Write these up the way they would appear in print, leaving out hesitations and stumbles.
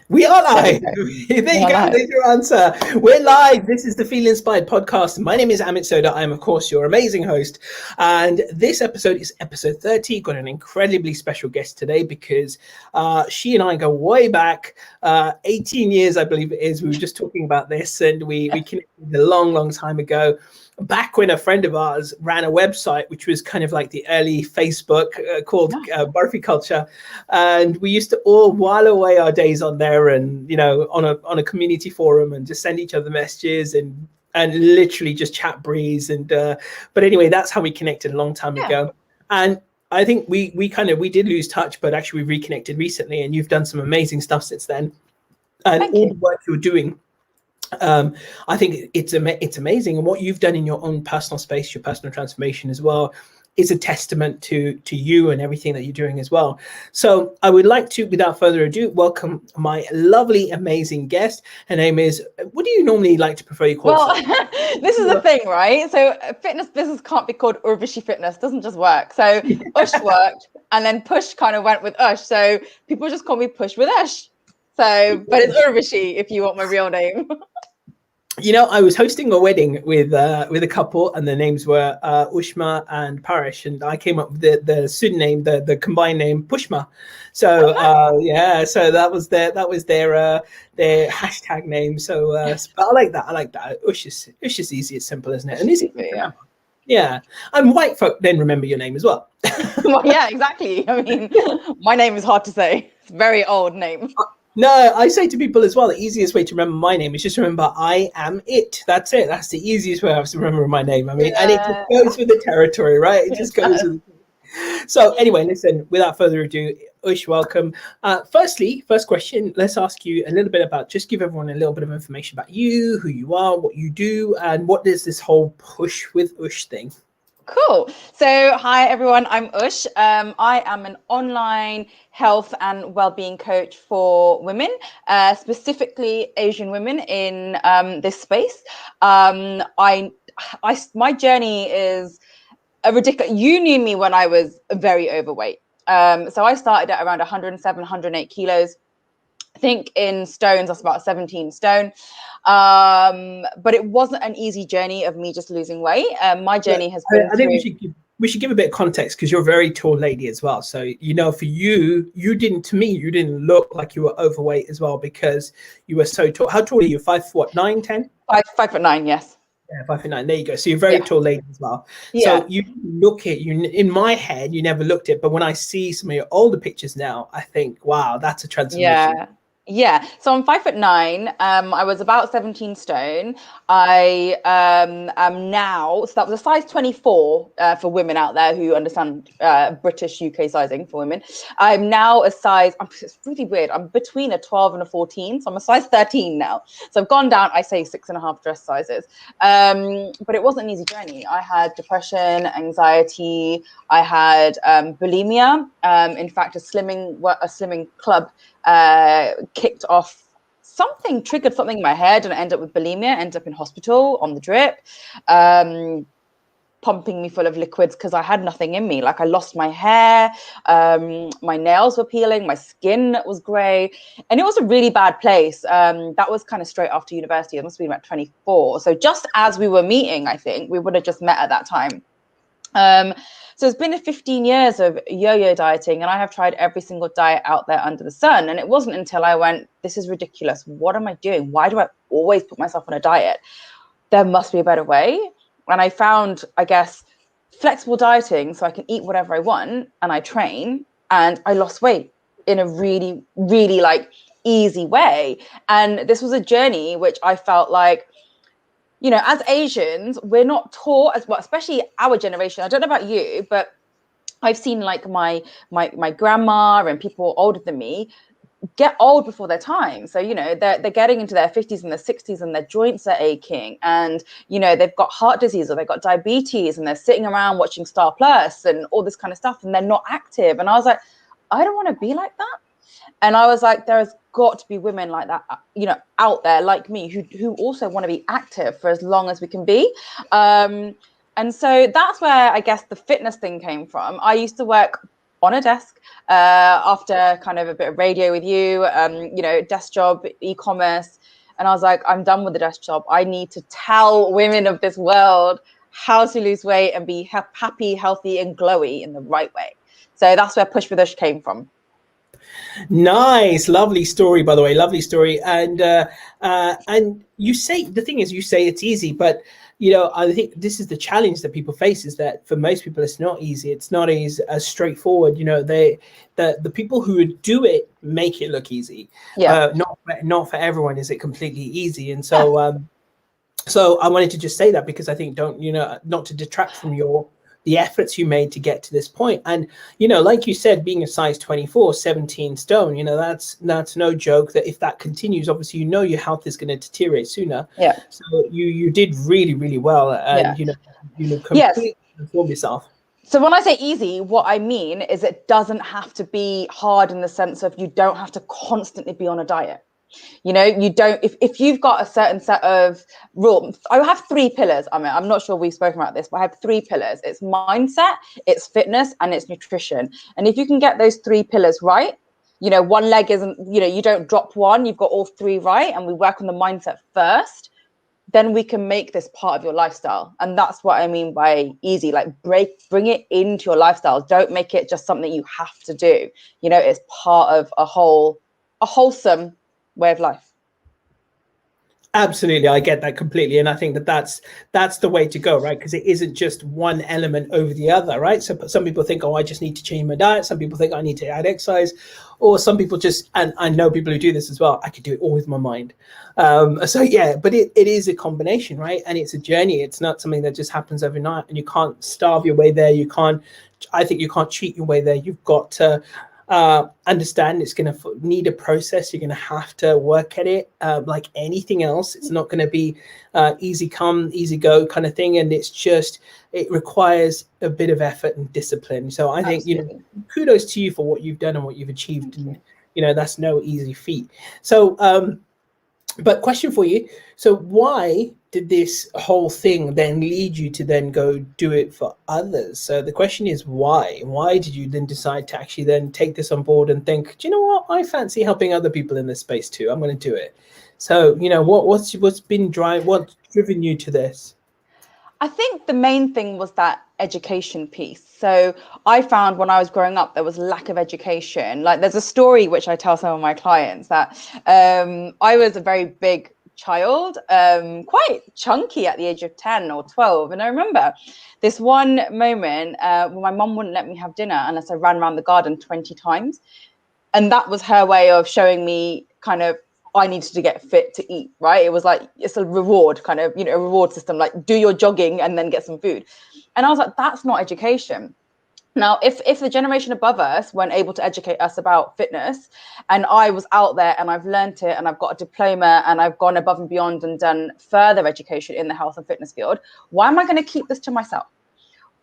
We are There we live. go. There We you are go. live. There's your answer. We're live. This is the Feel Inspired podcast. My name is Amit Sodha. I am, of course, your amazing host. And this episode is episode 30. Got an incredibly special guest today because she and I go way back, 18 years, I believe it is. We were just talking about this and we connected a long, long time ago. Back when a friend of ours ran a website, which was kind of like the early Facebook called Barfy Culture. And we used to all while away our days on there and, on a community forum and just send each other messages and literally just chat breeze. And but anyway, that's how we connected a long time ago. And I think we did lose touch, but actually we reconnected recently and you've done some amazing stuff since then. And Thank all you. the work you're doing, I think it's amazing, and what you've done in your own personal space, your personal transformation as well, is a testament to you and everything that you're doing as well. So I would like to, without further ado, welcome my lovely, amazing guest. Her name is. What do you normally like to prefer you call Well, yourself? this is the thing, right? So a fitness business can't be called Urvashi Fitness. Doesn't just work. So Ush worked, and then Push kind of went with Ush. So people just call me Push with Ush. So, but it's Urvashi if you want my real name. I was hosting a wedding with a couple, and their names were Ushma and Parish, and I came up with the pseudonym, the combined name Pushma. So so that was their hashtag name. So but I like that. I like that. Ush is easy, it's simple, isn't it? And easy to remember. Yeah, and white folk then remember your name as well. Well, yeah, exactly. I mean, my name is hard to say. It's a very old name. No, I say to people as well, the easiest way to remember my name is just remember I am it. That's it. That's the easiest way I have to remember my name. I mean, and it just goes with the territory, right? It just goes with. So anyway, listen, without further ado, Ush, welcome. First question, let's ask you a little bit about, just give everyone a little bit of information about you, who you are, what you do, and what is this whole Push with Ush thing? Cool. So, hi everyone, I'm Ush. I am an online health and well-being coach for women, specifically Asian women in this space. My journey is a ridiculous. You knew me when I was very overweight. So I started at around 107, 108 kilos. I think in stones, that's about 17 stone. But it wasn't an easy journey of me just losing weight. My journey has been. I think we should give a bit of context because you're a very tall lady as well. So for you, you didn't look like you were overweight as well because you were so tall. How tall are you? 5'9", 10? 5'9", yes. Yeah, 5'9". There you go. So you're a very tall lady as well. Yeah. So you look at you in my head, you never looked at, but when I see some of your older pictures now, I think, wow, that's a transformation. Yeah. So I'm 5'9". I was about 17 stone. I am now, so that was a size 24 for women out there who understand British UK sizing for women. I'm now a size, it's really weird. I'm between a 12 and a 14. So I'm a size 13 now. So I've gone down, I say 6.5 dress sizes. But it wasn't an easy journey. I had depression, anxiety. I had bulimia. In fact, a slimming club kicked off something, triggered something in my head, and I ended up with bulimia, ended up in hospital on the drip, pumping me full of liquids because I had nothing in me. Like I lost my hair, my nails were peeling, my skin was grey, and it was a really bad place. That was kind of straight after university. I must have been about 24. So just as we were meeting, I think we would have just met at that time. So it's been 15 years of yo-yo dieting, and I have tried every single diet out there under the sun. And it wasn't until I went, this is ridiculous. What am I doing? Why do I always put myself on a diet? There must be a better way. And I found, I guess, flexible dieting so I can eat whatever I want, and I train, and I lost weight in a really, really easy way. And this was a journey which I felt like, as Asians, we're not taught as well, especially our generation. I don't know about you, but I've seen my grandma and people older than me get old before their time. So, they're getting into their 50s and their 60s and their joints are aching, and, they've got heart disease or they've got diabetes, and they're sitting around watching Star Plus and all this kind of stuff, and they're not active. And I was like, I don't want to be like that. And I was like, there's got to be women like that, out there like me who also want to be active for as long as we can be. And so that's where I guess the fitness thing came from. I used to work on a desk after kind of a bit of radio with you, desk job, e-commerce. And I was like, I'm done with the desk job. I need to tell women of this world how to lose weight and be happy, healthy, and glowy in the right way. So that's where Push with Ush came from. Nice, lovely story, by the way, lovely story. And you say, the thing is, you say it's easy, but I think this is the challenge that people face, is that for most people it's not easy. It's not as straightforward. The people who would do it make it look easy. Yeah. Not for everyone is it completely easy. And so I wanted to just say that, because I think not to detract from the efforts you made to get to this point. And like you said, being a size 24, 17 stone, that's no joke. That if that continues, obviously your health is going to deteriorate sooner. Yeah. So you did really, really well, and completely transformed yourself. So when I say easy, what I mean is it doesn't have to be hard, in the sense of you don't have to constantly be on a diet. You don't, if you've got a certain set of rules. I have 3 pillars. I mean, I'm not sure we've spoken about this, but I have 3 pillars. It's mindset, it's fitness, and it's nutrition. And if you can get those 3 pillars right, one leg isn't, you don't drop one, you've got all 3 right, and we work on the mindset first, then we can make this part of your lifestyle. And that's what I mean by easy. Like, bring it into your lifestyle. Don't make it just something you have to do. It's part of a wholesome way of life. Absolutely, I get that completely, and I think that's the way to go, right? Because it isn't just one element over the other, right? So some people think, oh, I just need to change my diet. Some people think I need to add exercise, or some people just, and I know people who do this as well, I could do it all with my mind. So yeah, but it is a combination, right? And it's a journey. It's not something that just happens overnight, and you can't starve your way there. I think you can't cheat your way there. You've got to understand it's going to need a process. You're going to have to work at it, like anything else. It's not going to be easy come, easy go kind of thing. And it requires a bit of effort and discipline. So I think, kudos to you for what you've done and what you've achieved. And, that's no easy feat. So, but question for you. So why did this whole thing then lead you to then go do it for others? So the question is why? Why did you then decide to actually then take this on board and think, do you know what? I fancy helping other people in this space too. I'm going to do it. So, what's driven you to this? I think the main thing was that education piece. So I found when I was growing up, there was lack of education. Like, there's a story which I tell some of my clients that I was a very big child, quite chunky at the age of 10 or 12. And I remember this one moment when my mum wouldn't let me have dinner unless I ran around the garden 20 times. And that was her way of showing me kind of, I needed to get fit to eat, right? It was like, it's a reward kind of, a reward system, like do your jogging and then get some food. And I was like, that's not education. Now, if the generation above us weren't able to educate us about fitness, and I was out there and I've learned it and I've got a diploma and I've gone above and beyond and done further education in the health and fitness field, why am I going to keep this to myself?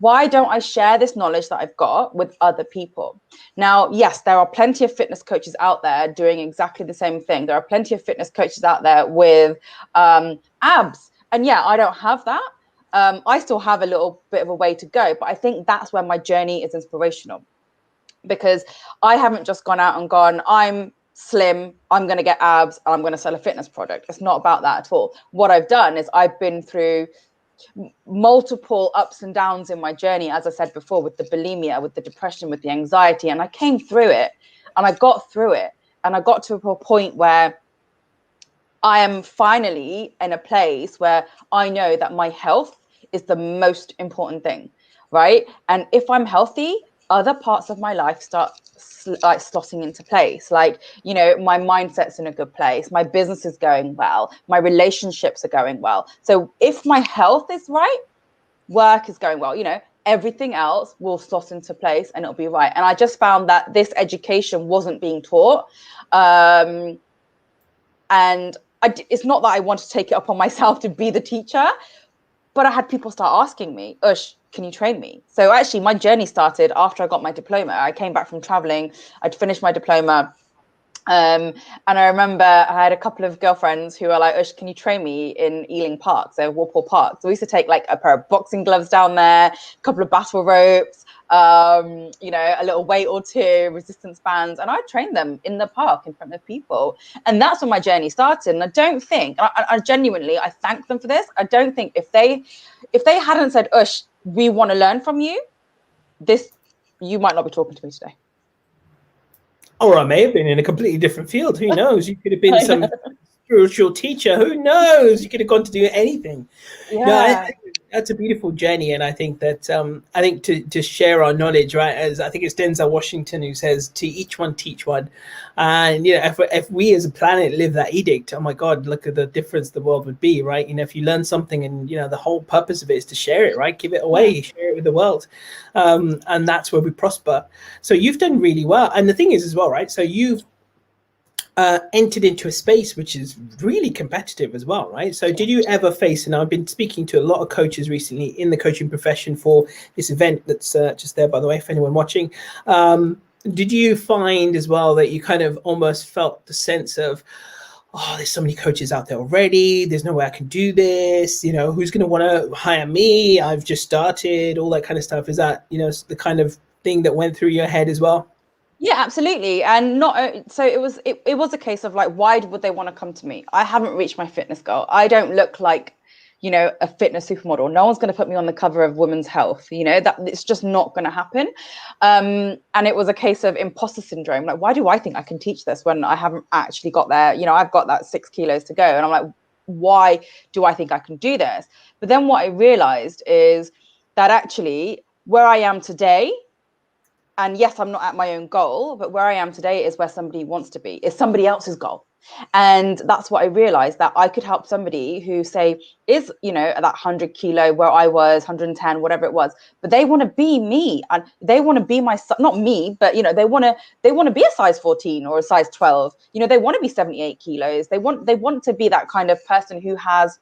Why don't I share this knowledge that I've got with other people? Now, yes, there are plenty of fitness coaches out there doing exactly the same thing. There are plenty of fitness coaches out there with abs. And yeah, I don't have that. I still have a little bit of a way to go. But I think that's where my journey is inspirational. Because I haven't just gone out and gone, I'm slim, I'm going to get abs, and I'm going to sell a fitness product. It's not about that at all. What I've done is I've been through multiple ups and downs in my journey, as I said before, with the bulimia, with the depression, with the anxiety, and I came through it and I got through it, and I got to a point where I am finally in a place where I know that my health is the most important thing, right? And if I'm healthy, other parts of my life start like slotting into place. Like, my mindset's in a good place, my business is going well, my relationships are going well. So if my health is right, work is going well, everything else will slot into place and it'll be right. And I just found that this education wasn't being taught. And it's not that I want to take it upon myself to be the teacher, but I had people start asking me, Ush, can you train me? So actually my journey started after I got my diploma. I came back from traveling. I'd finished my diploma. And I remember I had a couple of girlfriends who were like, Ush, can you train me in Ealing Park, so Walpole Park? So we used to take like a pair of boxing gloves down there, a couple of battle ropes, you know, a little weight or two, resistance bands, and I trained them in the park in front of people. And that's when my journey started. And I don't think, I genuinely, I thank them for this. I don't think if they hadn't said, Ush, we want to learn from you, you might not be talking to me today. Or I may have been in a completely different field. Who knows? You could have been some spiritual teacher. Who knows? You could have gone to do anything. Yeah. No, I that's a beautiful journey, and I think that to share our knowledge, right? As I think it's Denzel Washington who says, "To each one teach one," and you know, if we as a planet live that edict, oh my God, look at the difference the world would be, right? You know, if you learn something, and you know, the whole purpose of it is to share it, right? Give it away, share it with the world, and that's where we prosper. So you've done really well, and the thing is as well, right? So you've entered into a space which is really competitive as well, right? So did you ever face, and I've been speaking to a lot of coaches recently in the coaching profession for this event that's just there, by the way, if anyone watching, did you find as well that you kind of almost felt the sense of, oh, there's so many coaches out there already, there's no way I can do this, you know, who's going to want to hire me, I've just started, all that kind of stuff? Is that, you know, the kind of thing that went through your head as well? Yeah, absolutely. And not so it was a case of like, why would they want to come to me? I haven't reached my fitness goal. I don't look like, you know, a fitness supermodel. No one's going to put me on the cover of Women's Health. You know, that it's just not going to happen. And it was a case of imposter syndrome. Like, why do I think I can teach this when I haven't actually got there? You know, I've got that 6 kilos to go, and I'm like, why do I think I can do this? But then what I realized is that actually where I am today, and yes, I'm not at my own goal, but where I am today is where somebody wants to be. It's somebody else's goal. And that's what I realized, that I could help somebody who, say, is, you know, at that 100 kilo where I was, 110, whatever it was, but they want to be me, and they want to be not me, but, you know, they want to be a size 14 or a size 12. You know, they want to be 78 kilos. They want to be that kind of person who has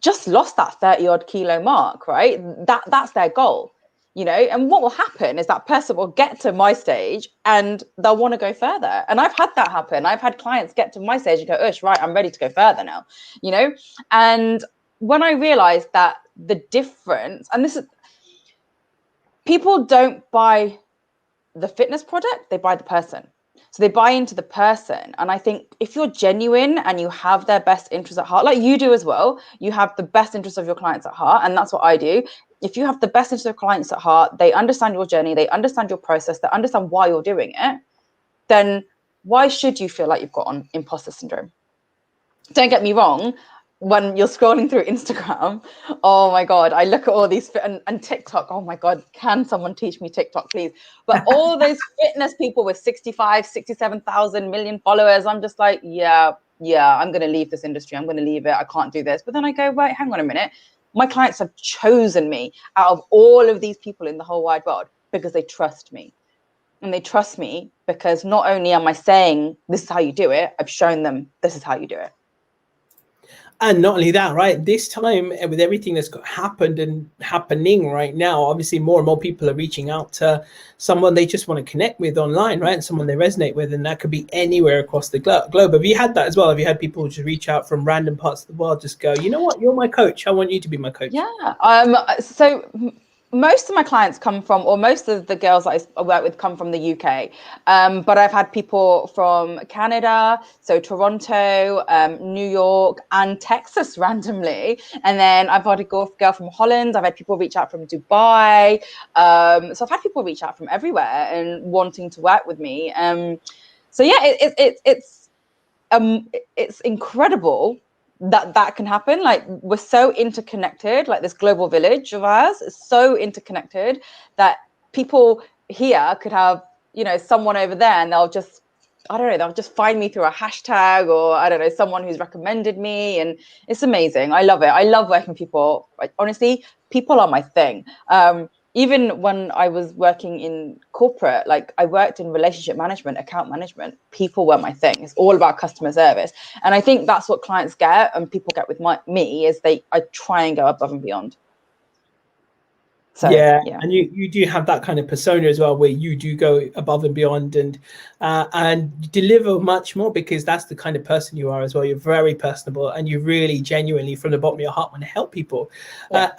just lost that 30 odd kilo mark, right? That's their goal. You know, and what will happen is that person will get to my stage and they'll want to go further. And I've had that happen. I've had clients get to my stage and go, Ush, right, I'm ready to go further now, you know? And when I realized that the difference, and this is, people don't buy the fitness product, they buy the person. So they buy into the person. And I think if you're genuine and you have their best interests at heart, like you do as well, you have the best interests of your clients at heart. And that's what I do. If you have the best interests of clients at heart, they understand your journey, they understand your process, they understand why you're doing it, then why should you feel like you've got imposter syndrome? Don't get me wrong. When you're scrolling through Instagram, oh my God, I look at all these and TikTok. Oh my God, can someone teach me TikTok, please? But all those fitness people with 65, 67,000 million followers, I'm just like, yeah, I'm going to leave this industry. I'm going to leave it. I can't do this. But then I go, right, hang on a minute. My clients have chosen me out of all of these people in the whole wide world because they trust me. And they trust me because not only am I saying this is how you do it, I've shown them this is how you do it. And not only that, right, this time with everything that's happened and happening right now, obviously more and more people are reaching out to someone they just want to connect with online, right, and someone they resonate with, and that could be anywhere across the globe. Have you had that as well? Have you had people just reach out from random parts of the world, just go, you know what, you're my coach, I want you to be my coach? Yeah. So most of my clients come from, or most of the girls that I work with come from the UK. But I've had people from Canada, so Toronto, New York, and Texas randomly. And then I've had a girl from Holland. I've had people reach out from Dubai. So I've had people reach out from everywhere and wanting to work with me. So yeah, it's incredible that can happen. Like, we're so interconnected, like this global village of ours is so interconnected that people here could have, you know, someone over there and they'll just find me through a hashtag, or I don't know, someone who's recommended me. And it's amazing. I love it. I love working with people. Like, honestly, people are my thing. Even when I was working in corporate, like I worked in relationship management, account management, people were my thing. It's all about customer service. And I think that's what clients get and people get with me is I try and go above and beyond. So yeah, yeah, and you do have that kind of persona as well, where you do go above and beyond and deliver much more, because that's the kind of person you are as well. You're very personable, and you really genuinely, from the bottom of your heart, want to help people. yeah,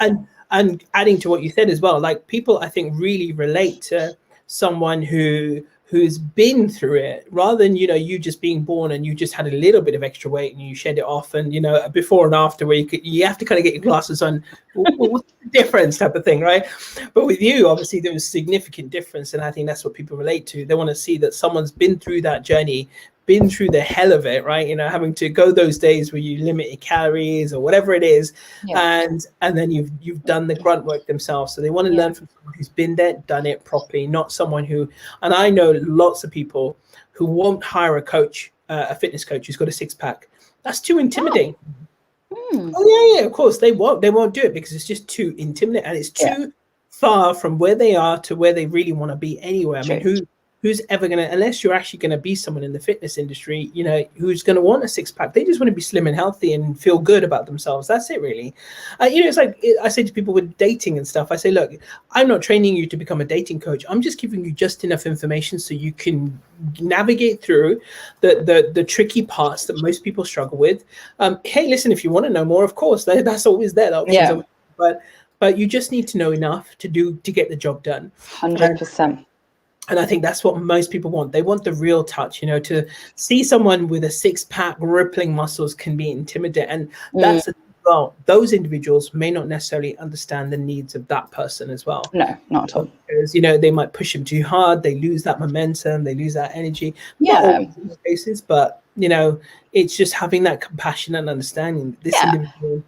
And adding to what you said as well, like, people I think really relate to someone who's been through it, rather than, you just being born and you just had a little bit of extra weight and you shed it off, and before and after, where you have to kind of get your glasses on. What's the difference, type of thing, right? But with you, obviously there was significant difference, and I think that's what people relate to. They want to see that someone's been through that journey, been through the hell of it, right? Having to go those days where you limit your calories or whatever it is, yeah, and then you've done the grunt work themselves. So they want to learn from someone who's been there, done it properly, not someone who. And I know lots of people who won't hire a coach, a fitness coach who's got a six-pack. That's too intimidating. Oh yeah, of course they won't do it, because it's just too intimidating, and it's too far from where they are to where they really want to be anyway. I mean, who's ever gonna, unless you're actually gonna be someone in the fitness industry, who's gonna want a six-pack? They just want to be slim and healthy and feel good about themselves. That's it, really. It's like I say to people with dating and stuff. I say, look, I'm not training you to become a dating coach. I'm just giving you just enough information so you can navigate through the tricky parts that most people struggle with. Hey, listen, if you want to know more, of course, that's always there. The options are, but you just need to know enough to get the job done. 100%. And I think that's what most people want. They want the real touch, to see someone with a six-pack, rippling muscles can be intimidating. And that's well, those individuals may not necessarily understand the needs of that person as well. No, not at all. Because, they might push them too hard. They lose that momentum. They lose that energy. Yeah. Not always in most cases, but, it's just having that compassion and understanding this individual.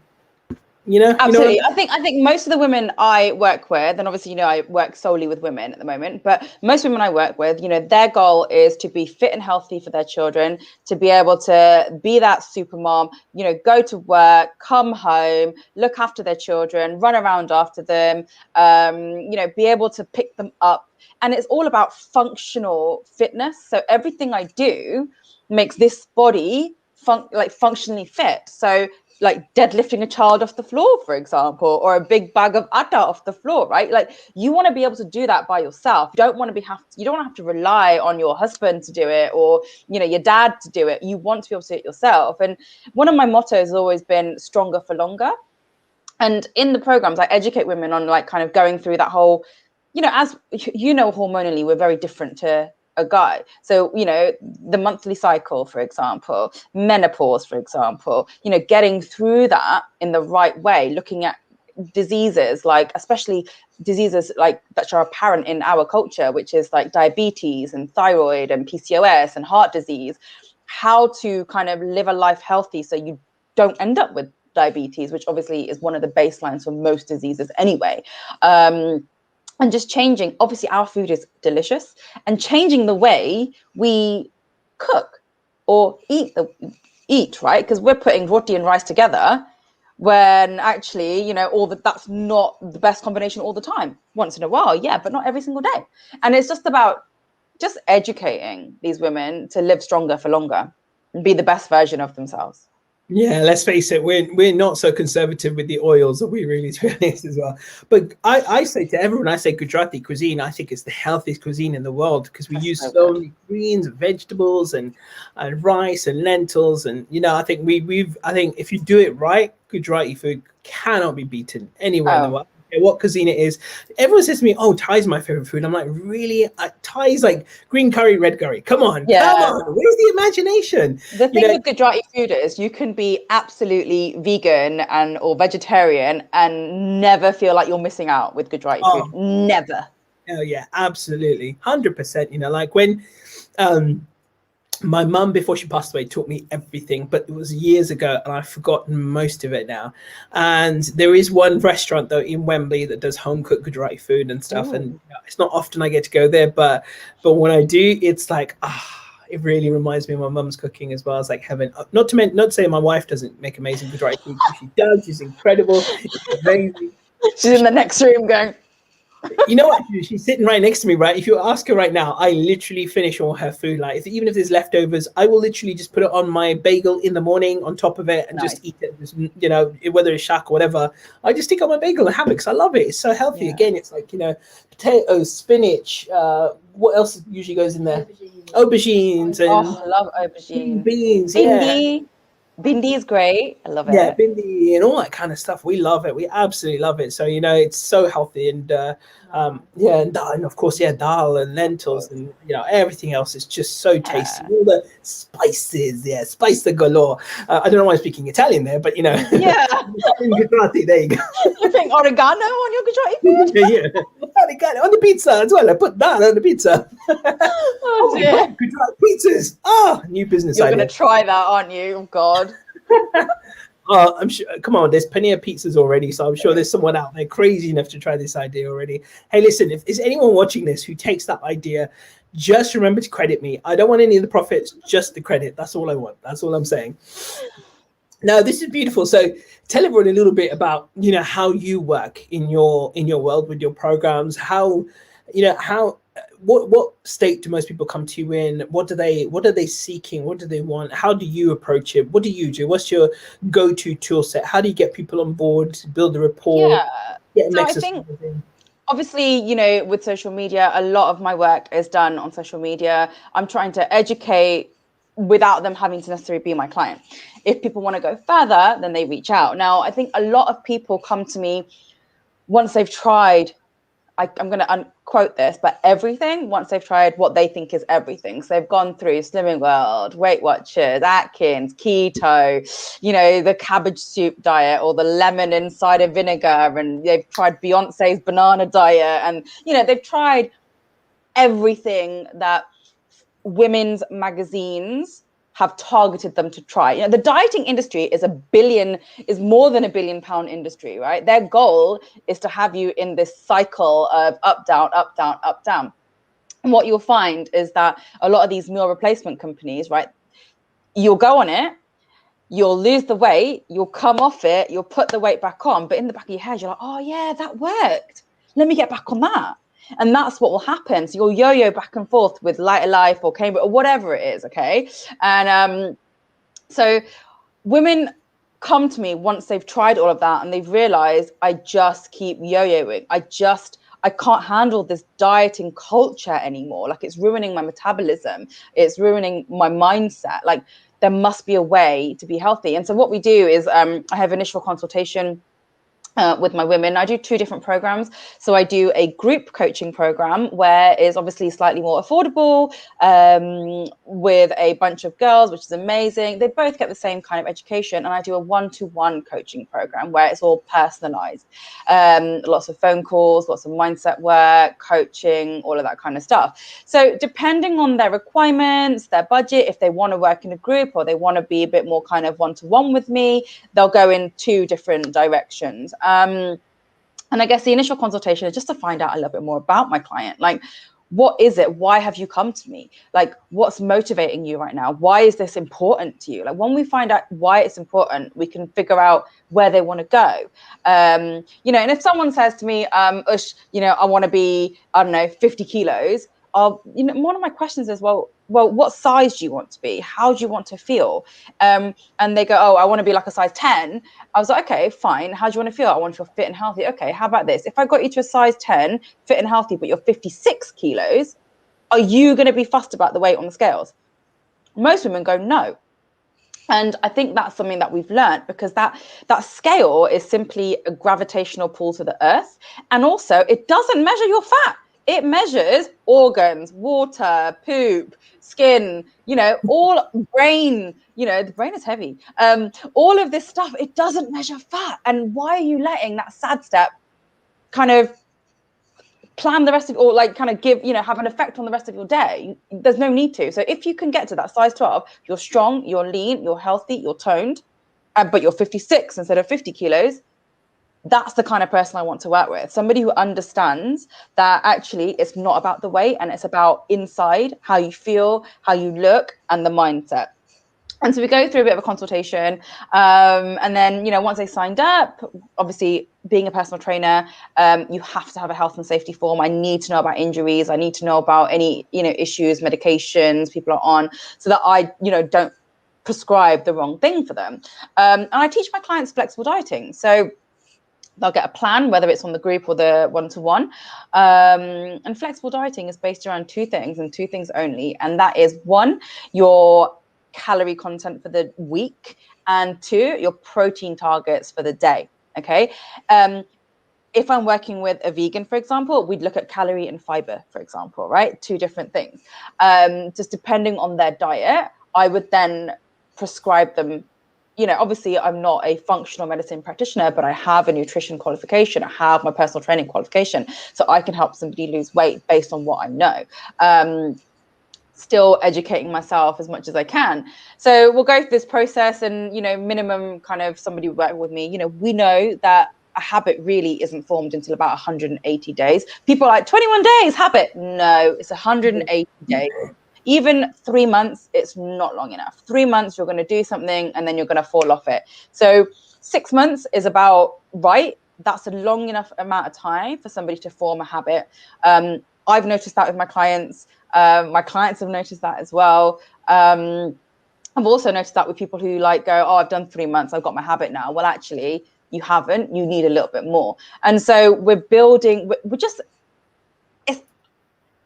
Absolutely. I think most of the women I work with, and obviously, I work solely with women at the moment, but most women I work with, their goal is to be fit and healthy for their children, to be able to be that super mom, go to work, come home, look after their children, run around after them, be able to pick them up. And it's all about functional fitness. So everything I do makes this body functionally fit. So like deadlifting a child off the floor, for example, or a big bag of atta off the floor, right? Like, you want to be able to do that by yourself. You don't want to have to rely on your husband to do it, or your dad to do it. You want to be able to do it yourself. And one of my mottos has always been stronger for longer. And in the programs, I educate women on kind of going through that whole, as hormonally, we're very different to a guy. So, the monthly cycle, for example, menopause, for example, getting through that in the right way, looking at diseases, especially diseases that are apparent in our culture, which is like diabetes and thyroid and PCOS and heart disease, how to kind of live a life healthy so you don't end up with diabetes, which obviously is one of the baselines for most diseases anyway. And just changing, obviously our food is delicious, and changing the way we cook or eat, right? Because we're putting roti and rice together when actually, that's not the best combination all the time. Once in a while, yeah, but not every single day. And it's just about just educating these women to live stronger for longer and be the best version of themselves. Yeah, let's face it, we're not so conservative with the oils, are we, really, to be honest, as well? But I say to everyone, I say Gujarati cuisine, I think it's the healthiest cuisine in the world, because we use so many greens, vegetables, and rice and lentils, and I think I think if you do it right, Gujarati food cannot be beaten anywhere in the world. What cuisine it is. Everyone says to me, oh, Thai is my favorite food. I'm like, really? Thai is like green curry, red curry. Come on. Where's the imagination? The thing with Gujarati food is you can be absolutely vegan or vegetarian and never feel like you're missing out with Gujarati food. Never. Oh yeah, absolutely. 100%. Like when my mum, before she passed away, taught me everything, but it was years ago and I've forgotten most of it now. And there is one restaurant though in Wembley that does home cooked Gujarati food and stuff. Ooh. And it's not often I get to go there, but when I do, it's like, it really reminds me of my mum's cooking as well. It's like heaven. Not to say my wife doesn't make amazing Gujarati food. She does. She's incredible. It's amazing. She's in the next room going, You know what? She's sitting right next to me, right? If you ask her right now, I literally finish all her food. Like, even if there's leftovers, I will literally just put it on my bagel in the morning on top of it and just Nice. eat it. Just, whether it's shack or whatever, I just stick on my bagel and have it because I love it. It's so healthy. Yeah. Again, it's like, potatoes, spinach. What else usually goes in there? Aubergines and Oh, I love aubergine. beans. Yeah. Bindi. Bindi is great. I love Yeah, it. bindi and all that kind of stuff. We love it. We absolutely love it. So it's so healthy and and of course, dal and lentils and everything else is just so tasty. Yeah. All the spices, spice the galore. I don't know why I'm speaking Italian there, but Yeah. in Gujarati, there you go. You think oregano on your Gujarati food? Yeah, oregano on the pizza as well. I put that on the pizza. Oh Oh my dear. god, Gujarati pizzas! Ah, new business You're idea. gonna try that, aren't you? Oh God. I'm sure. Come on, there's plenty of pizzas already, so I'm sure there's someone out there crazy enough to try this idea already. Hey, listen, if there's anyone watching this who takes that idea, just remember to credit me. I don't want any of the profits, just the credit. That's all I want. That's all I'm saying. Now, this is beautiful. So, tell everyone a little bit about how you work in your world with your programs. How what state do most people come to you in? What are they seeking? What do they want? How do you approach it? What do you do? What's your go-to tool set? How do you get people on board, build a rapport? Yeah. So I think obviously, with social media, a lot of my work is done on social media. I'm trying to educate without them having to necessarily be my client. If people want to go further, then they reach out. Now, I think a lot of people come to me once they've tried, I'm going to unquote this, but everything, once they've tried what they think is everything. So they've gone through Slimming World, Weight Watchers, Atkins, keto, the cabbage soup diet or the lemon and cider vinegar. And they've tried Beyonce's banana diet. And, they've tried everything that women's magazines have targeted them to try. The dieting industry is more than £1 billion industry, right? Their goal is to have you in this cycle of up, down, up, down, up, down. And what you'll find is that a lot of these meal replacement companies, right, you'll go on it, you'll lose the weight, you'll come off it, you'll put the weight back on, but in the back of your head, you're like, oh yeah, that worked. Let me get back on that. And that's what will happen. So you'll yo-yo back and forth with Lighter Life or Cambridge or whatever it is, okay? And so women come to me once they've tried all of that and they've realized I just keep yo-yoing. I can't handle this dieting culture anymore. Like, it's ruining my metabolism. It's ruining my mindset. Like, there must be a way to be healthy. And so what we do is I have initial consultation with my women. I do 2 different programs. So I do a group coaching program where it's obviously slightly more affordable with a bunch of girls, which is amazing. They both get the same kind of education. And I do a 1-to-1 coaching program where it's all personalized. Lots of phone calls, lots of mindset work, coaching, all of that kind of stuff. So depending on their requirements, their budget, if they want to work in a group or they want to be a bit more kind of 1-to-1 with me, they'll go in 2 different directions. And I guess the initial consultation is just to find out a little bit more about my client. Like, what is it? Why have you come to me? Like, what's motivating you right now? Why is this important to you? Like, when we find out why it's important, we can figure out where they want to go. And if someone says to me, Ush, I want to be, 50 kilos. One of my questions is, well, what size do you want to be? How do you want to feel? And they go, oh, I want to be like a size 10. I was like, okay, fine. How do you want to feel? I want to feel fit and healthy. Okay, how about this? If I got you to a size 10, fit and healthy, but you're 56 kilos, are you going to be fussed about the weight on the scales? Most women go, no. And I think that's something that we've learned, because that scale is simply a gravitational pull to the earth. And also, it doesn't measure your fat. It measures organs, water, poop, skin, all brain, the brain is heavy. All of this stuff, it doesn't measure fat. And why are you letting that sad step kind of plan the rest of, or like kind of give, have an effect on the rest of your day? There's no need to. So if you can get to that size 12, you're strong, you're lean, you're healthy, you're toned, but you're 56 instead of 50 kilos, that's the kind of person I want to work with. Somebody who understands that actually it's not about the weight and it's about inside, how you feel, how you look, and the mindset. And so we go through a bit of a consultation, and then, you know, once they signed up, obviously being a personal trainer, you have to have a health and safety form. I need to know about injuries. I need to know about any, you know, issues, medications people are on, so that I, you know, don't prescribe the wrong thing for them. And I teach my clients flexible dieting. So they'll get a plan, whether it's on the group or the one-to-one. And flexible dieting is based around two things and two things only. And that is, one, your calorie content for the week, and two, your protein targets for the day. Okay. If I'm working with a vegan, for example, we'd look at calorie and fiber, for example, right? Two different things. Just depending on their diet, I would then prescribe them. You know, obviously I'm not a functional medicine practitioner, but I have a nutrition qualification. I have my personal training qualification. So I can help somebody lose weight based on what I know. Still educating myself as much as I can. So we'll go through this process, and, you know, minimum kind of somebody working with me, you know, we know that a habit really isn't formed until about 180 days. People are like, 21 days habit. No, it's 180 days. Even 3 months, it's not long enough. 3 months, you're going to do something and then you're going to fall off it. So 6 months is about right. That's a long enough amount of time for somebody to form a habit. I've noticed that with my clients. My clients have noticed that as well. I've also noticed that with people who like go, oh, I've done 3 months, I've got my habit now. Well, actually, you haven't. You need a little bit more. And so we're building, we're just, it's,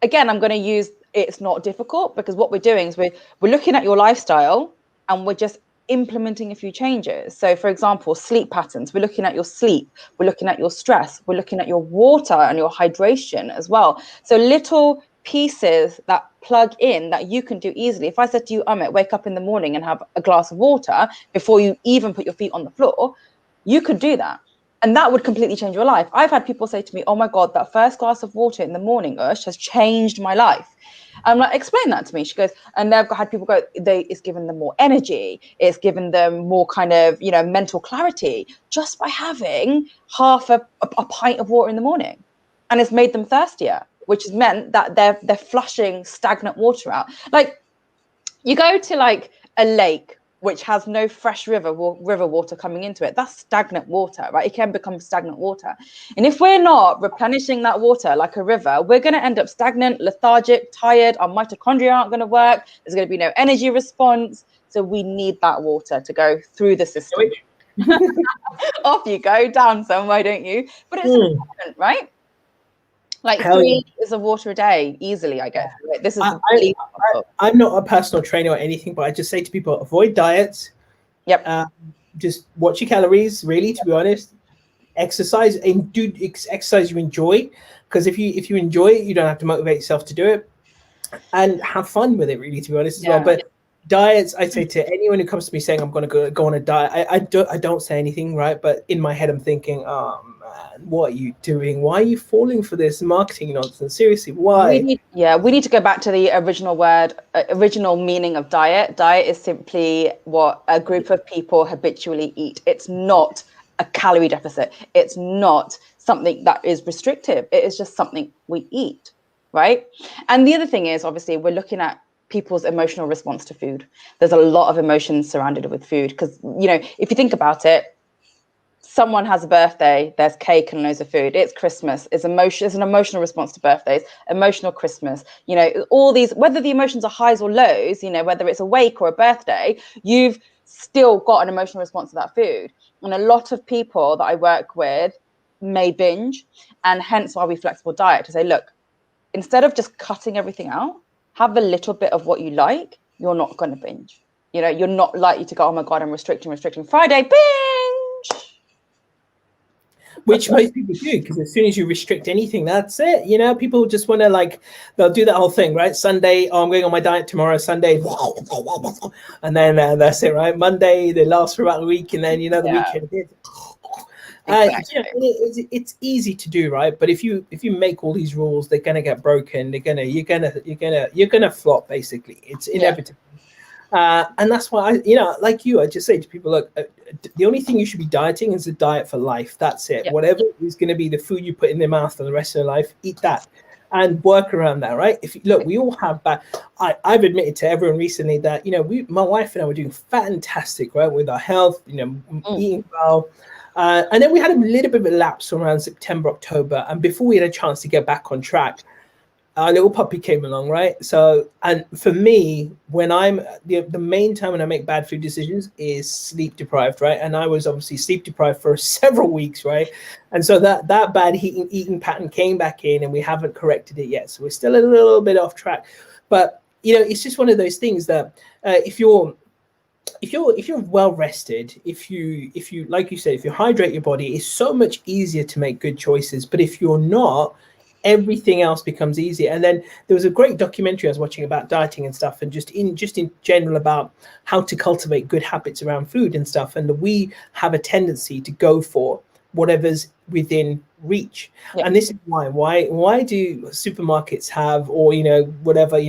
again, I'm going to use, it's not difficult, because what we're doing is we're looking at your lifestyle and we're just implementing a few changes. So for example, sleep patterns, we're looking at your sleep, we're looking at your stress, we're looking at your water and your hydration as well. So little pieces that plug in that you can do easily. If I said to you, Amit, wake up in the morning and have a glass of water before you even put your feet on the floor, you could do that. And that would completely change your life. I've had people say to me, oh my God, that first glass of water in the morning, Ush, has changed my life. I'm like, explain that to me. She goes, and they've had people go, it's given them more energy. It's given them more kind of, you know, mental clarity just by having half a pint of water in the morning. And it's made them thirstier, which has meant that they're flushing stagnant water out. Like, you go to like a lake which has no fresh river water coming into it, that's stagnant water, right? It can become stagnant water. And if we're not replenishing that water like a river, we're going to end up stagnant, lethargic, tired. Our mitochondria aren't going to work. There's going to be no energy response. So we need that water to go through the system. Off you go, down some, why don't you? But it's important, right? Like 3 liters of water a day, easily, I guess. Yeah. This is I'm not a personal trainer or anything, but I just say to people, avoid diets. Yep. Just watch your calories, really, to be honest. Exercise, and do exercise you enjoy. Because if you enjoy it, you don't have to motivate yourself to do it. And have fun with it, really, to be honest, as well. But diets, I say to anyone who comes to me saying I'm going to go on a diet, I don't say anything, right? But in my head, I'm thinking, man, what are you doing? Why are you falling for this marketing nonsense? Seriously, why? We need to go back to the original meaning of diet. Diet is simply what a group of people habitually eat. It's not a calorie deficit. It's not something that is restrictive. It is just something we eat, right? And the other thing is, obviously, we're looking at people's emotional response to food. There's a lot of emotions surrounded with food, because, you know, if you think about it, someone has a birthday, there's cake and loads of food. It's Christmas. It's an emotional response to birthdays, emotional Christmas. You know, all these, whether the emotions are highs or lows, you know, whether it's a wake or a birthday, you've still got an emotional response to that food. And a lot of people that I work with may binge, and hence why we flexible diet, to say, look, instead of just cutting everything out, have a little bit of what you like. You're not going to binge. You know, you're not likely to go, oh my God, I'm restricting Friday, binge. Which most people do, because as soon as you restrict anything, that's it. You know, people just want to, like, they'll do that whole thing, right? Sunday, oh, I'm going on my diet tomorrow. Sunday, and then that's it, right? Monday, they last for about a week, and then, you know, the weekend. Exactly. It's easy to do, right? But if you make all these rules, they're gonna get broken. You're gonna flop. Basically, it's inevitable. And that's why I just say to people, look, the only thing you should be dieting is a diet for life. That's it. Whatever is going to be the food you put in their mouth for the rest of their life, eat that. and work around that, right? If look, we all have bad. I've admitted to everyone recently that my wife and I were doing fantastic, right, with our health, eating well, and then we had a little bit of a lapse around September, October, and before we had a chance to get back on track, our little puppy came along, right? So, and for me, when I'm the main time when I make bad food decisions is sleep deprived, right? And I was obviously sleep deprived for several weeks, right? And so that bad eating pattern came back in, and we haven't corrected it yet. So we're still a little bit off track, but it's just one of those things that if you're well rested, if you like you said, if you hydrate your body, it's so much easier to make good choices. But if you're not, everything else becomes easier. And then there was a great documentary I was watching about dieting and stuff, and just in general about how to cultivate good habits around food and stuff. And we have a tendency to go for whatever's within reach. Yeah. And this is why do supermarkets have, or whatever,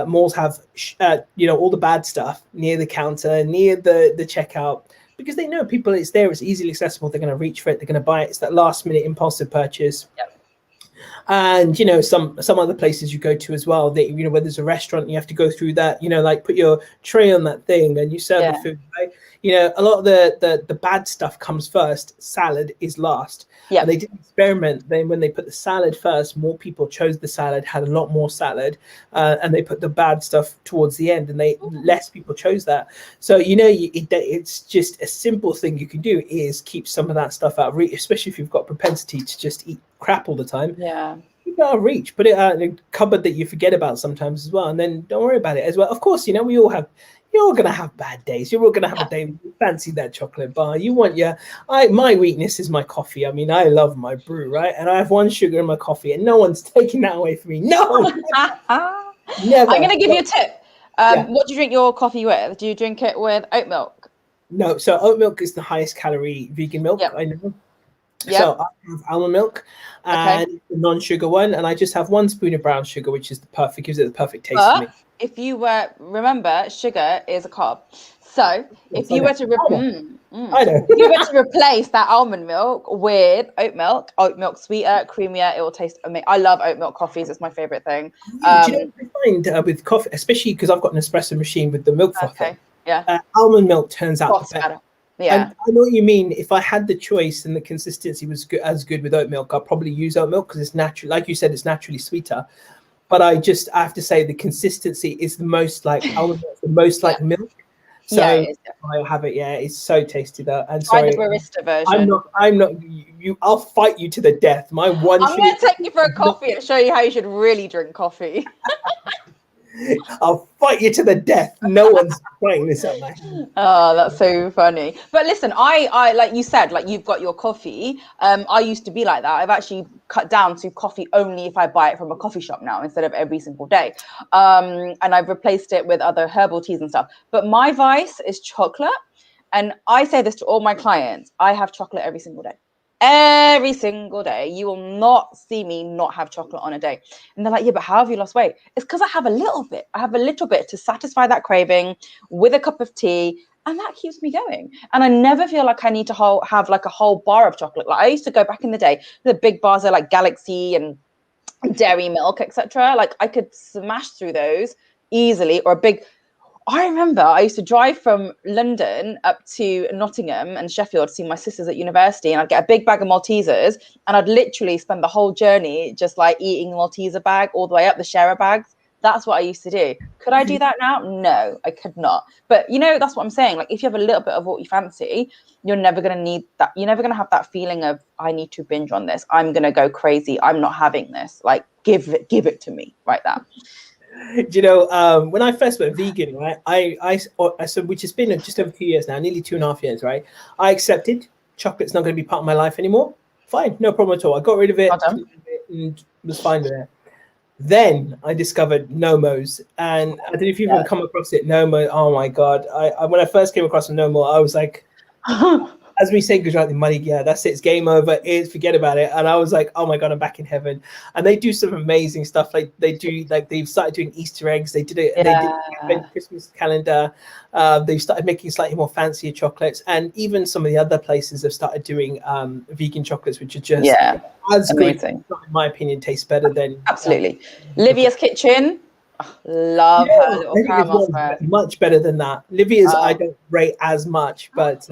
malls have all the bad stuff near the counter, near the checkout, because they know people, it's there, it's easily accessible, they're going to reach for it, they're going to buy it. It's that last minute impulsive purchase. Yep. And some other places you go to as well, that where there's a restaurant, you have to go through that, like put your tray on that thing and you serve the food, right? A lot of the bad stuff comes first, salad is last. Yeah. And they did an experiment. Then when they put the salad first, more people chose the salad, had a lot more salad, and they put the bad stuff towards the end, and less people chose that. So it's just a simple thing you can do is keep some of that stuff out of reach, especially if you've got propensity to just eat crap all the time. Yeah. Keep it out of reach. Put it out in a cupboard that you forget about sometimes as well, and then don't worry about it as well. Of course, you're all gonna have bad days. You're all gonna have a day you fancy that chocolate bar. You want my weakness is my coffee. I mean, I love my brew, right? And I have one sugar in my coffee, and no one's taking that away from me. No, never. I'm gonna give you a tip. What do you drink your coffee with? Do you drink it with oat milk? No, so oat milk is the highest calorie vegan milk I know. Yep. So I have almond milk and the non-sugar one, and I just have 1 spoon of brown sugar, which is gives it the perfect taste for me. If you remember, sugar is a carb. So if you were to if you were to replace that almond milk with oat milk sweeter, creamier, it will taste amazing. I love oat milk coffees; it's my favorite thing. Do you know what I find with coffee, especially because I've got an espresso machine with the milk frother? Yeah, almond milk turns out better. Yeah, and I know what you mean. If I had the choice and the consistency was as good with oat milk, I'd probably use oat milk because it's natural. Like you said, it's naturally sweeter. But I have to say the consistency is the most like almond milk, the most like milk. So I have it. Yeah, it's so tasty though. And sorry, the barista version. I'm not. You. I'll fight you to the death. My one. I'm going to take you for a coffee and show you how you should really drink coffee. I'll fight you to the death. No one's playing this out, man. Oh, that's so funny. But listen, I like you said, like you've got your coffee. I used to be like that. I've actually cut down to coffee only if I buy it from a coffee shop now instead of every single day. And I've replaced it with other herbal teas and stuff. But my vice is chocolate. And I say this to all my clients. I have chocolate every single day. Every single day. You will not see me not have chocolate on a day. And they're like, yeah, but how have you lost weight? It's because I have a little bit. I have a little bit to satisfy that craving with a cup of tea. And that keeps me going. And I never feel like I need to have like a whole bar of chocolate. Like I used to go back in the day, the big bars are like Galaxy and Dairy Milk, etc. Like I could smash through those easily, or a big... I remember I used to drive from London up to Nottingham and Sheffield to see my sisters at university, and I'd get a big bag of Maltesers, and I'd literally spend the whole journey just like eating Malteser bag all the way up, the sharer bags. That's what I used to do. Could I do that now? No, I could not. But that's what I'm saying. Like if you have a little bit of what you fancy, you're never going to need that. You're never going to have that feeling of, I need to binge on this. I'm going to go crazy. I'm not having this. Like give it to me right now. When I first went vegan, right, so which has been just over 2 years now, nearly 2.5 years, right, I accepted chocolate's not going to be part of my life anymore. Fine, no problem at all. I got rid of it and was fine with it. Then I discovered Nomos, and I don't know if you've ever come across it. Nomo, oh my god! I when I first came across a Nomo, I was like, as we say, Gujarati money, yeah, that's it. It's game over. It's forget about it. And I was like, oh my god, I'm back in heaven. And they do some amazing stuff. Like they've started doing Easter eggs. They did it. They did Advent Christmas calendar. They've started making slightly more fancier chocolates, and even some of the other places have started doing vegan chocolates, which are just as amazing. Good. In my opinion, tastes better than absolutely. Livia's Kitchen. Oh, love her little caramel spread. Much better than that. Livia's I don't rate as much, but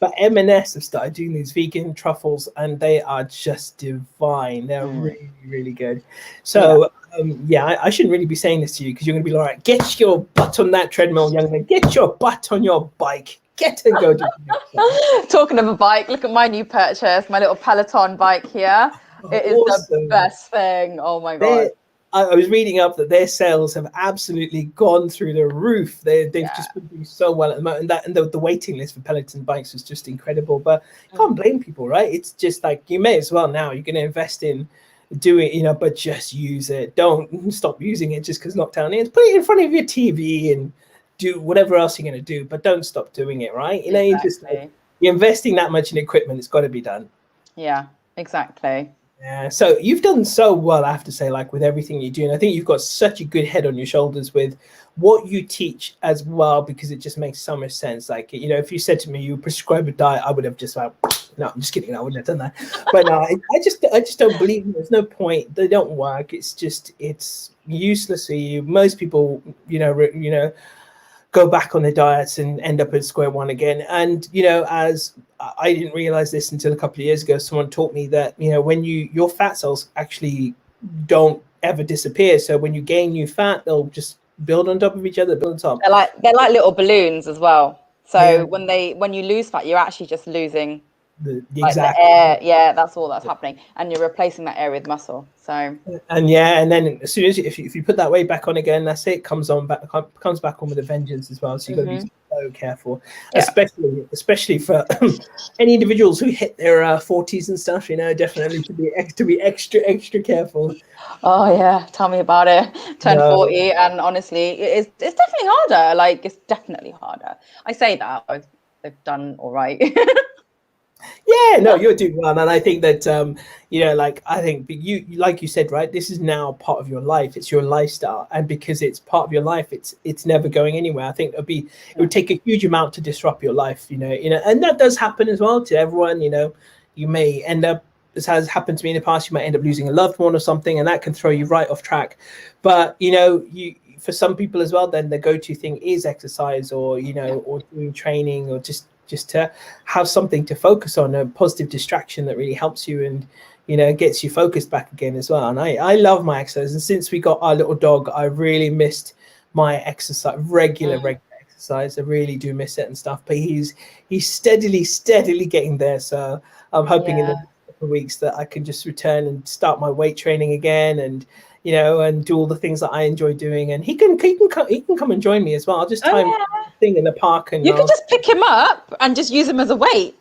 but M&S have started doing these vegan truffles, and they are just divine. They're really, really good. So I shouldn't really be saying this to you, because you're going to be like, get your butt on that treadmill, young man. Get your butt on your bike. Get and go to Talking of a bike, look at my new purchase, my little Peloton bike here. It is the best thing. Oh my god. I was reading up that their sales have absolutely gone through the roof. They've just been doing so well at the moment, and the waiting list for Pelican bikes was just incredible. But you can't blame people, right? It's just like, you may as well now. You're going to invest in doing, but just use it. Don't stop using it just because lockdown is. Put it in front of your TV and do whatever else you're going to do, but don't stop doing it, right? You're just you're investing that much in equipment. It's got to be done. Yeah, exactly. Yeah, so you've done so well, I have to say, like with everything you do. And I think you've got such a good head on your shoulders with what you teach as well, because it just makes so much sense. Like, if you said to me you prescribe a diet, I would have just like, no, I'm just kidding. I wouldn't have done that. But no, I just don't believe them. There's no point. They don't work. It's useless for you. Most people, go back on their diets and end up at square one again. And, as I didn't realize this until a couple of years ago, someone taught me that, when your fat cells actually don't ever disappear. So when you gain new fat, they'll just build on top of each other, build on top. They're like little balloons as well. So when you lose fat, you're actually just losing the air. Yeah, that's all that's happening, and you're replacing that air with muscle. So and then as soon as if you put that weight back on again, that's it. Comes back on with a vengeance as well. So you got to be so careful, especially for any individuals who hit their 40s and stuff. Definitely to be extra careful. Oh yeah, tell me about it. Turned 40, and honestly, it's definitely harder. Like, it's definitely harder. I say that they've done all right. Yeah, no, you're doing well, and I think that I think you, like you said, right, this is now part of your life. It's your lifestyle, and because it's part of your life, it's never going anywhere. I think it would take a huge amount to disrupt your life, and that does happen as well to everyone. You may end up, this has happened to me in the past, you might end up losing a loved one or something, and that can throw you right off track. But for some people as well, then the go-to thing is exercise, or or doing training, or just to have something to focus on, a positive distraction that really helps you and gets you focused back again as well. And I love my exercise, and since we got our little dog, I really missed my exercise, regular exercise. I really do miss it and stuff, but he's steadily getting there. So I'm hoping in the next couple of weeks that I can just return and start my weight training again, and and do all the things that I enjoy doing. And he can come and join me as well. I'll just time thing in the park, and you can just pick him up and just use him as a weight.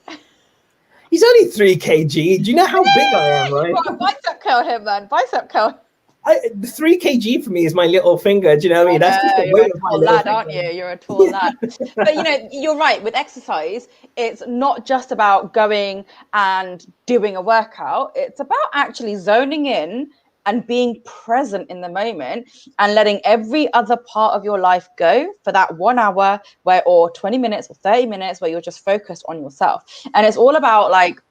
He's only 3 kg. Do you know how big I am, right? Bicep curl him, man. Bicep curl. The 3 kg for me is my little finger. Do you know what I mean? That's just the weight of my little lad, aren't you? You're a tall lad. But you're right. With exercise, it's not just about going and doing a workout. It's about actually zoning in and being present in the moment, and letting every other part of your life go for that 1 hour or 20 minutes or 30 minutes where you're just focused on yourself. And it's all about, like,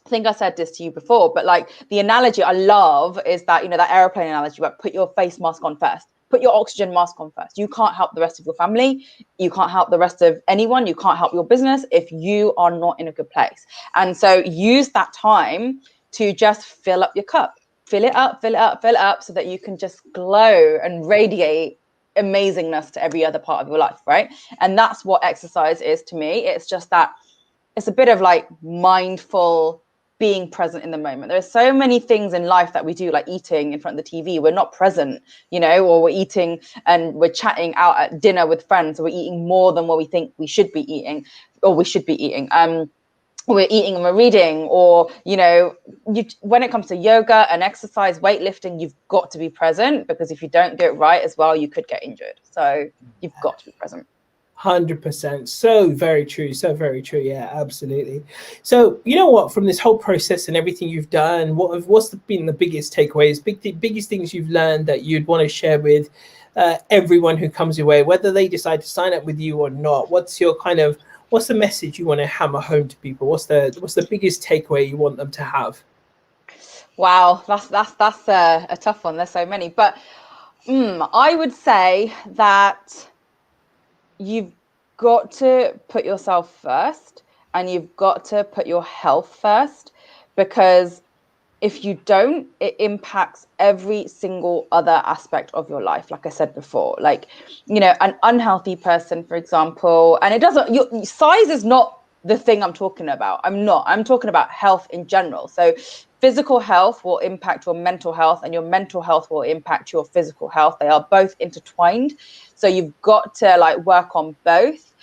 I think I said this to you before, but like the analogy I love is that, that airplane analogy, where put your face mask on first, put your oxygen mask on first. You can't help the rest of your family. You can't help the rest of anyone. You can't help your business if you are not in a good place. And so use that time to just fill up your cup. Fill it up, so that you can just glow and radiate amazingness to every other part of your life, right? And that's what exercise is to me. It's just that it's a bit of like mindful being present in the moment. There's so many things in life that we do, like eating in front of the TV. We're not present, or we're eating and we're chatting out at dinner with friends. So we're eating more than what we think we should be eating, or we should be eating. We're eating and we're reading, or when it comes to yoga and exercise, weightlifting, you've got to be present, because if you don't do it right as well, you could get injured. So you've got to be present. 100%. So very true. So very true. Yeah, absolutely. So you know what? From this whole process and everything you've done, what's been the biggest takeaways? Biggest things you've learned that you'd want to share with everyone who comes your way, whether they decide to sign up with you or not? What's the message you want to hammer home to people? What's the biggest takeaway you want them to have? Wow, that's a tough one. There's so many, but I would say that you've got to put yourself first, and you've got to put your health first, because if you don't, it impacts every single other aspect of your life. Like I said before, like, an unhealthy person, for example, and it doesn't, your size is not the thing I'm talking about. I'm talking about health in general. So physical health will impact your mental health, and your mental health will impact your physical health. They are both intertwined. So you've got to like work on both.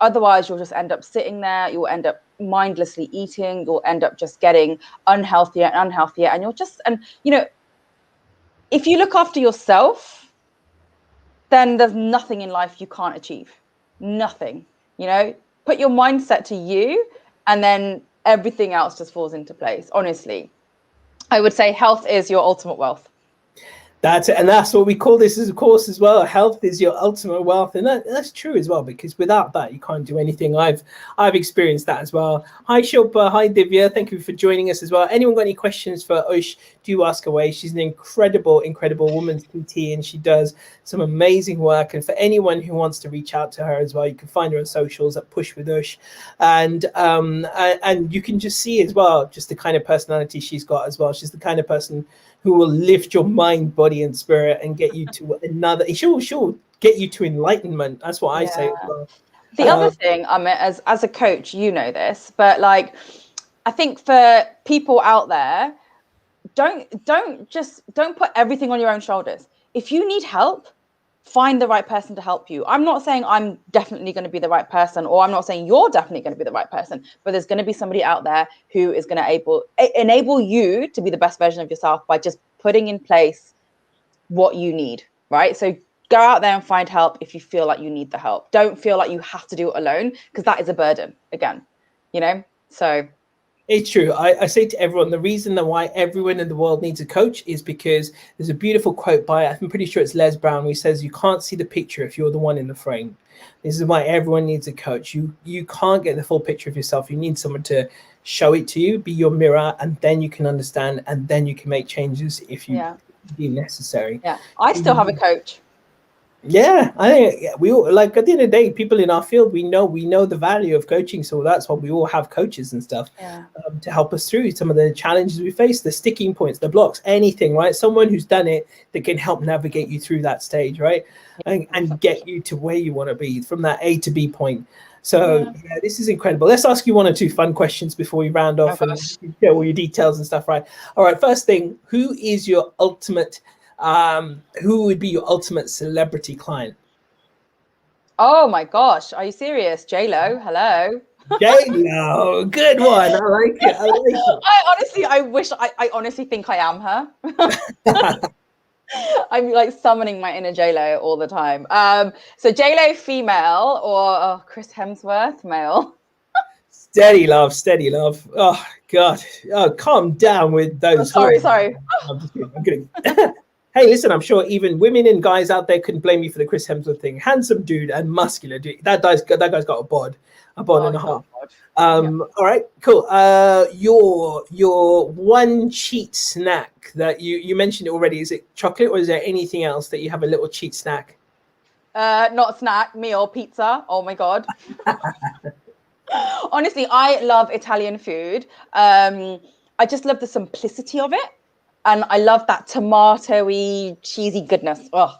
Otherwise, you'll just end up sitting there. You'll end up mindlessly eating. You'll end up just getting unhealthier and unhealthier. And if you look after yourself, then there's nothing in life you can't achieve. Nothing. Put your mindset to you, and then everything else just falls into place. Honestly, I would say health is your ultimate wealth. That's it, and that's what we call this as a course as well. Health is your ultimate wealth, and that's true as well, because without that you can't do anything. I've experienced that as well. Hi Shilpa, hi Divya, thank you for joining us as well. Anyone got any questions for Ush, do ask away. She's an incredible woman's PT, and she does some amazing work. And for anyone who wants to reach out to her as well, you can find her on socials at Push with Ush, and you can just see as well just the kind of personality she's got as well. She's the kind of person who will lift your mind, body, and spirit and get you to another. She'll get you to enlightenment. That's what I say as well. The other thing, Amit, as a coach, this, but like, I think for people out there, don't put everything on your own shoulders. If you need help, find the right person to help you. I'm not saying I'm definitely going to be the right person, or I'm not saying you're definitely going to be the right person, but there's going to be somebody out there who is going to enable you to be the best version of yourself by just putting in place what you need, right? So go out there and find help if you feel like you need the help. Don't feel like you have to do it alone, because that is a burden again, so. It's true. I say to everyone, the reason why everyone in the world needs a coach is because there's a beautiful quote by, I'm pretty sure it's Les Brown, who says, you can't see the picture if you're the one in the frame. This is why everyone needs a coach. You can't get the full picture of yourself. You need someone to show it to you, be your mirror, and then you can understand, and then you can make changes if you deem necessary. Yeah, I still have a coach. Yeah, I think we all, like, at the end of the day, people in our field, we know the value of coaching, so that's why we all have coaches and stuff to help us through some of the challenges we face, the sticking points, the blocks, anything, right? Someone who's done it that can help navigate you through that stage, right? And get you to where you want to be from that A to B point. So this is incredible. Let's ask you one or two fun questions before we round off and share all your details and stuff, right? All right, first thing, who would be your ultimate celebrity client? Oh my gosh, are you serious? J-Lo, hello. J-Lo, good one. I like it. I honestly think I am her. I'm like summoning my inner J-Lo all the time. So J-Lo female, or Chris Hemsworth male? Steady love. Oh God. Oh, calm down with those. Sorry. I'm kidding. Hey, listen, I'm sure even women and guys out there couldn't blame you for the Chris Hemsworth thing. Handsome dude and muscular dude. That guy's got a bod and a half. All right, cool. Your one cheat snack that you mentioned it already. Is it chocolate, or is there anything else that you have a little cheat snack? Not snack, meal, pizza. Oh my God. Honestly, I love Italian food. I just love the simplicity of it. And I love that tomatoey, cheesy goodness. Oh,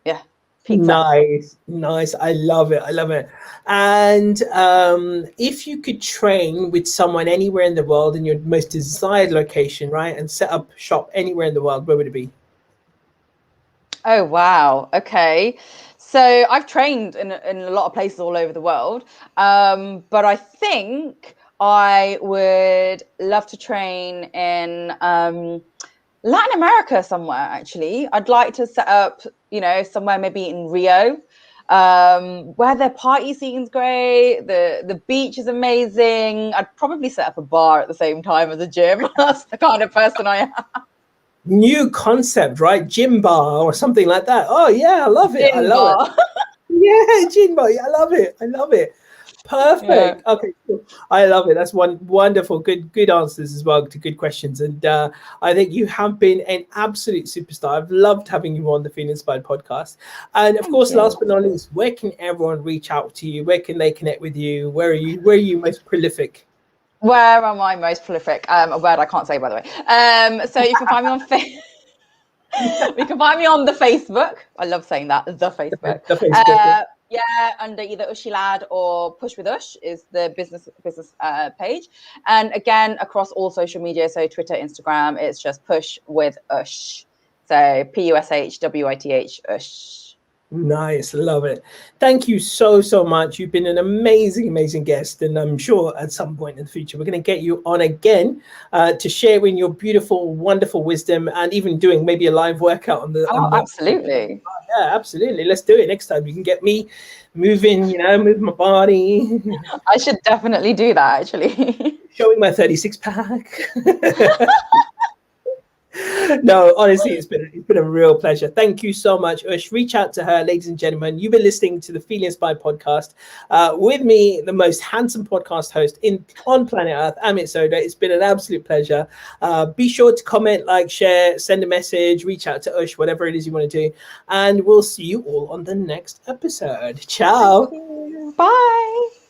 yeah. Pizza. Nice. I love it. And if you could train with someone anywhere in the world in your most desired location, right, and set up shop anywhere in the world, where would it be? Oh, wow. Okay. So I've trained in a lot of places all over the world. But I think I would love to train in Latin America somewhere, actually. I'd like to set up, somewhere maybe in Rio. Where their party scene's great, the beach is amazing. I'd probably set up a bar at the same time as a gym. That's the kind of person I am. New concept, right? Gym bar or something like that. Oh yeah, I love it. I Gym love bar. it. Yeah, gym bar. Yeah, I love it. I love it. Yeah. Perfect. Okay, cool. I love it. That's one wonderful, good answers as well to good questions. And I think you have been an absolute superstar. I've loved having you on the Feel Inspired podcast. And of Thank course, you. last but not least, where can everyone reach out to you? Where can they connect with you? Where are you? Where are you most prolific? Where am I most prolific? A word I can't say, by the way. So you can find me on you can find me on the Facebook. I love saying that, the Facebook. The Facebook. Yeah, under either Ushi Lad or Push with Ush is the business page. And again, across all social media, so Twitter, Instagram, it's just Push with Ush. So PUSHWITH Ush. Nice, love it. Thank you so much. You've been an amazing guest, and I'm sure at some point in the future we're going to get you on again to share in your beautiful, wonderful wisdom, and even doing maybe a live workout on the. Oh, absolutely. Yeah, absolutely. Let's do it next time. You can get me moving, move my body. I should definitely do that, actually. Showing my 36 pack. No, honestly, it's been a real pleasure. Thank you so much, Ush. Reach out to her, ladies and gentlemen. You've been listening to the Feel Inspired podcast with me, the most handsome podcast host on planet Earth, Amit Sodha. It's been an absolute pleasure. Be sure to comment, like, share, send a message, reach out to Ush, whatever it is you want to do, and we'll see you all on the next episode. Ciao. Bye.